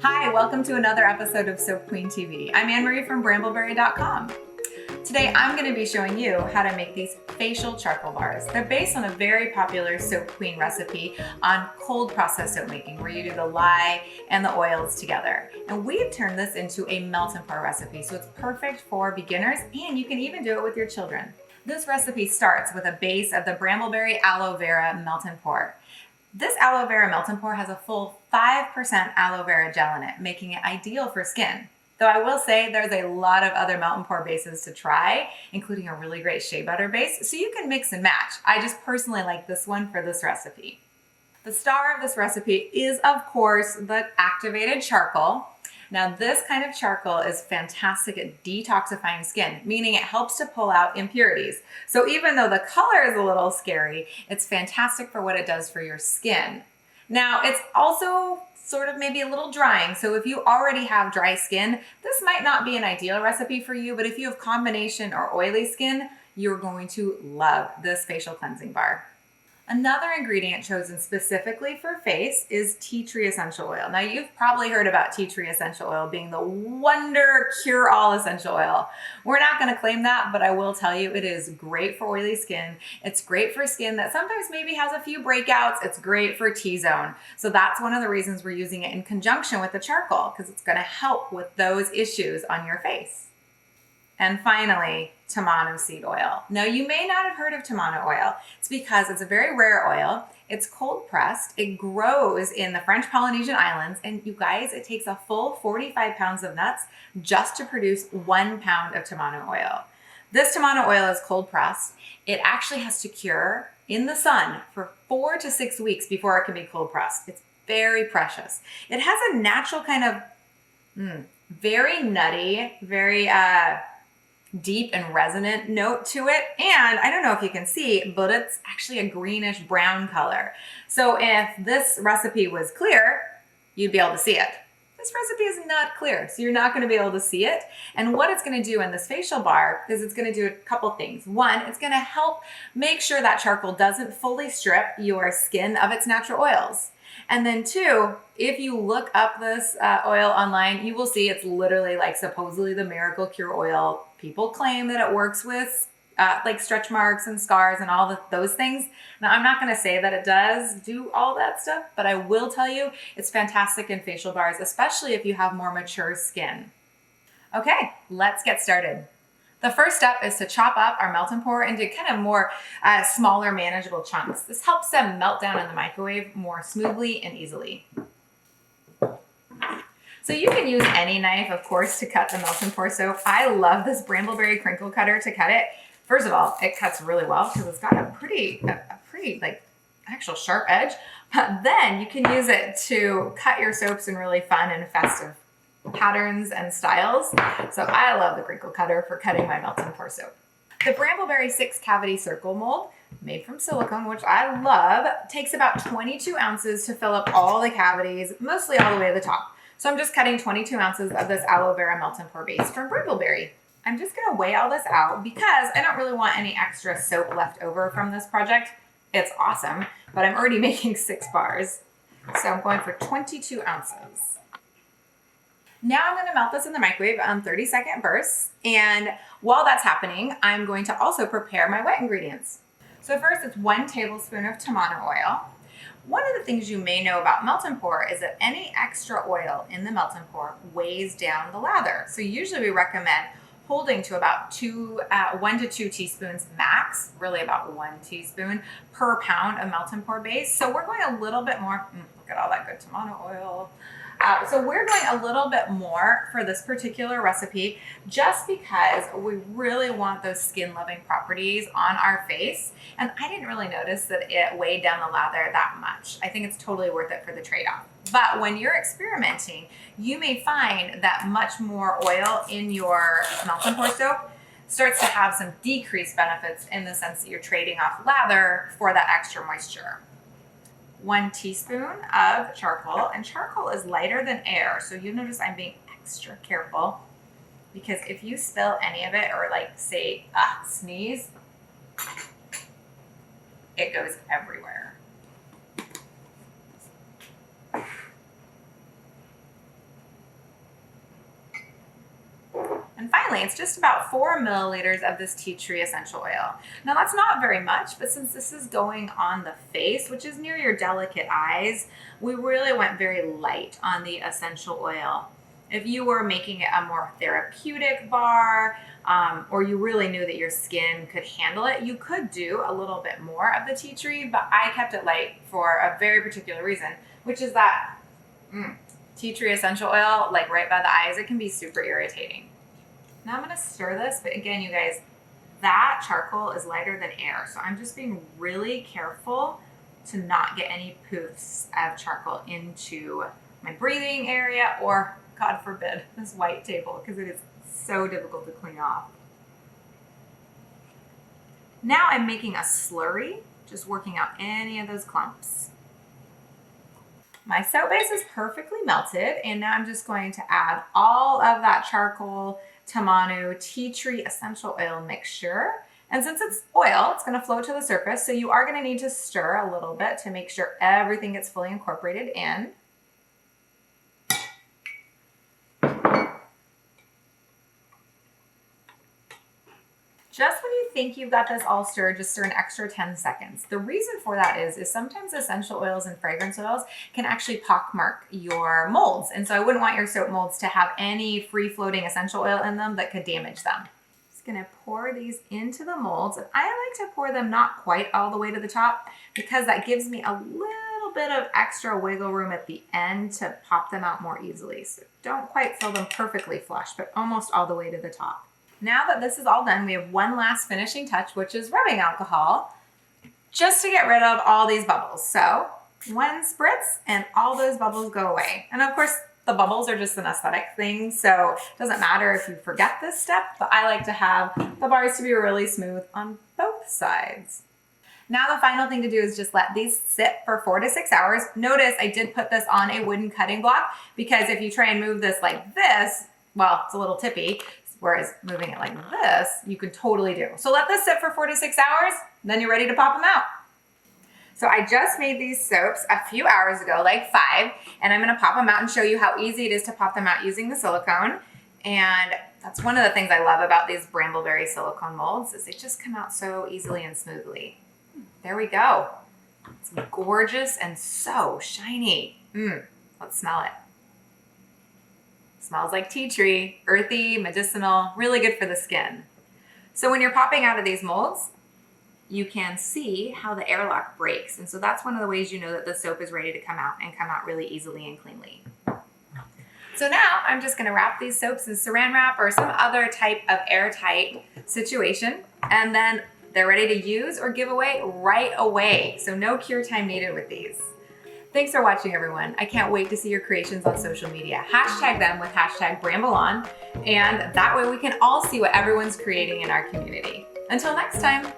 Hi, welcome to another episode of Soap Queen TV. I'm Anne-Marie from BrambleBerry.com. Today I'm going to be showing you how to make these facial charcoal bars. They're based on a very popular Soap Queen recipe on cold process soap making, where you do the lye and the oils together. And we've turned this into a melt and pour recipe, so it's perfect for beginners, and you can even do it with your children. This recipe starts with a base of the Bramble Berry aloe vera melt and pour. This aloe vera melt and pour has a full 5% aloe vera gel in it, making it ideal for skin. Though I will say there's a lot of other melt and pour bases to try, including a really great shea butter base, so you can mix and match. I just personally like this one for this recipe. The star of this recipe is, of course, the activated charcoal. Now, this kind of charcoal is fantastic at detoxifying skin, meaning it helps to pull out impurities. So even though the color is a little scary, it's fantastic for what it does for your skin. Now, it's also sort of maybe a little drying. So if you already have dry skin, this might not be an ideal recipe for you, but if you have combination or oily skin, you're going to love this facial cleansing bar. Another ingredient chosen specifically for face is tea tree essential oil. Now, you've probably heard about tea tree essential oil being the wonder cure-all essential oil. We're not going to claim that, but I will tell you it is great for oily skin. It's great for skin that sometimes maybe has a few breakouts. It's great for T-zone. So that's one of the reasons we're using it in conjunction with the charcoal, because it's going to help with those issues on your face. And finally, tamanu seed oil. Now, you may not have heard of tamanu oil. It's because it's a very rare oil. It's cold pressed. It grows in the French Polynesian Islands. And you guys, it takes a full 45 pounds of nuts just to produce 1 pound of tamanu oil. This tamanu oil is cold pressed. It actually has to cure in the sun for 4 to 6 weeks before it can be cold pressed. It's very precious. It has a natural kind of very nutty, very deep and resonant note to it. And I don't know if you can see, but it's actually a greenish brown color. So if this recipe was clear, you'd be able to see it. This recipe is not clear, so you're not going to be able to see it. And what it's going to do in this facial bar is it's going to do a couple things. One, it's going to help make sure that charcoal doesn't fully strip your skin of its natural oils. And then two, if you look up this oil online, you will see it's literally like supposedly the miracle cure oil. People claim that it works with like stretch marks and scars and all those things. Now, I'm not going to say that it does do all that stuff, but I will tell you it's fantastic in facial bars, especially if you have more mature skin. Okay, let's get started. The first step is to chop up our melt and pour into kind of more smaller, manageable chunks. This helps them melt down in the microwave more smoothly and easily. So you can use any knife, of course, to cut the melt and pour soap. I love this Bramble Berry crinkle cutter to cut it. First of all, it cuts really well because it's got a pretty like actual sharp edge. But then you can use it to cut your soaps in really fun and festive patterns and styles. So I love the crinkle cutter for cutting my melt and pour soap. The Bramble Berry 6 cavity circle mold, made from silicone, which I love, takes about 22 ounces to fill up all the cavities, mostly all the way to the top. So I'm just cutting 22 ounces of this aloe vera melt and pour base from Bramble Berry. I'm just going to weigh all this out because I don't really want any extra soap left over from this project. It's awesome, but I'm already making 6 bars. So I'm going for 22 ounces. Now I'm going to melt this in the microwave on 30-second bursts. And while that's happening, I'm going to also prepare my wet ingredients. So first, it's 1 tablespoon of tamanu oil. One of the things you may know about melt and pour is that any extra oil in the melt and pour weighs down the lather. So usually we recommend holding to about 1 to 2 teaspoons max, really about 1 teaspoon per pound of melt and pour base. So we're going a little bit more, look at all that good tamanu oil. So we're going a little bit more for this particular recipe just because we really want those skin-loving properties on our face. And I didn't really notice that it weighed down the lather that much. I think it's totally worth it for the trade-off. But when you're experimenting, you may find that much more oil in your melt and pour soap starts to have some decreased benefits in the sense that you're trading off lather for that extra moisture. 1 teaspoon of charcoal, and charcoal is lighter than air, so you notice I'm being extra careful because if you spill any of it or like say sneeze, it goes everywhere. finally, it's just about 4 milliliters of this tea tree essential oil. Now that's not very much, but since this is going on the face, which is near your delicate eyes, we really went very light on the essential oil. If you were making it a more therapeutic bar, or you really knew that your skin could handle it, you could do a little bit more of the tea tree, but I kept it light for a very particular reason, which is that tea tree essential oil, like right by the eyes, it can be super irritating. Now I'm gonna stir this, but again, you guys, that charcoal is lighter than air, so I'm just being really careful to not get any poofs of charcoal into my breathing area or, God forbid, this white table, because it is so difficult to clean off. Now I'm making a slurry, just working out any of those clumps. My soap base is perfectly melted, and now I'm just going to add all of that charcoal, tamanu, tea tree essential oil mixture. And since it's oil, it's going to flow to the surface, so you are going to need to stir a little bit to make sure everything gets fully incorporated in. Just when you think you've got this all stirred, just stir an extra 10 seconds. The reason for that is sometimes essential oils and fragrance oils can actually pockmark your molds. And so I wouldn't want your soap molds to have any free-floating essential oil in them that could damage them. Just gonna pour these into the molds. And I like to pour them not quite all the way to the top because that gives me a little bit of extra wiggle room at the end to pop them out more easily. So don't quite fill them perfectly flush, but almost all the way to the top. Now that this is all done, we have one last finishing touch, which is rubbing alcohol, just to get rid of all these bubbles. So one spritz and all those bubbles go away. And of course, the bubbles are just an aesthetic thing, so it doesn't matter if you forget this step, but I like to have the bars to be really smooth on both sides. Now the final thing to do is just let these sit for 4 to 6 hours. Notice I did put this on a wooden cutting block because if you try and move this like this, well, it's a little tippy. Whereas moving it like this, you could totally do. So let this sit for 4 to 6 hours, then you're ready to pop them out. So I just made these soaps a few hours ago, like 5, and I'm gonna pop them out and show you how easy it is to pop them out using the silicone. And that's one of the things I love about these Bramble Berry silicone molds is they just come out so easily and smoothly. There we go. It's gorgeous and so shiny. Let's smell it. Smells like tea tree, earthy, medicinal, really good for the skin. So when you're popping out of these molds, you can see how the airlock breaks. And so that's one of the ways you know that the soap is ready to come out and come out really easily and cleanly. So now I'm just gonna wrap these soaps in saran wrap or some other type of airtight situation, and then they're ready to use or give away right away. So no cure time needed with these. Thanks for watching, everyone. I can't wait to see your creations on social media. Hashtag them with hashtag BrambleOn, and that way we can all see what everyone's creating in our community. Until next time.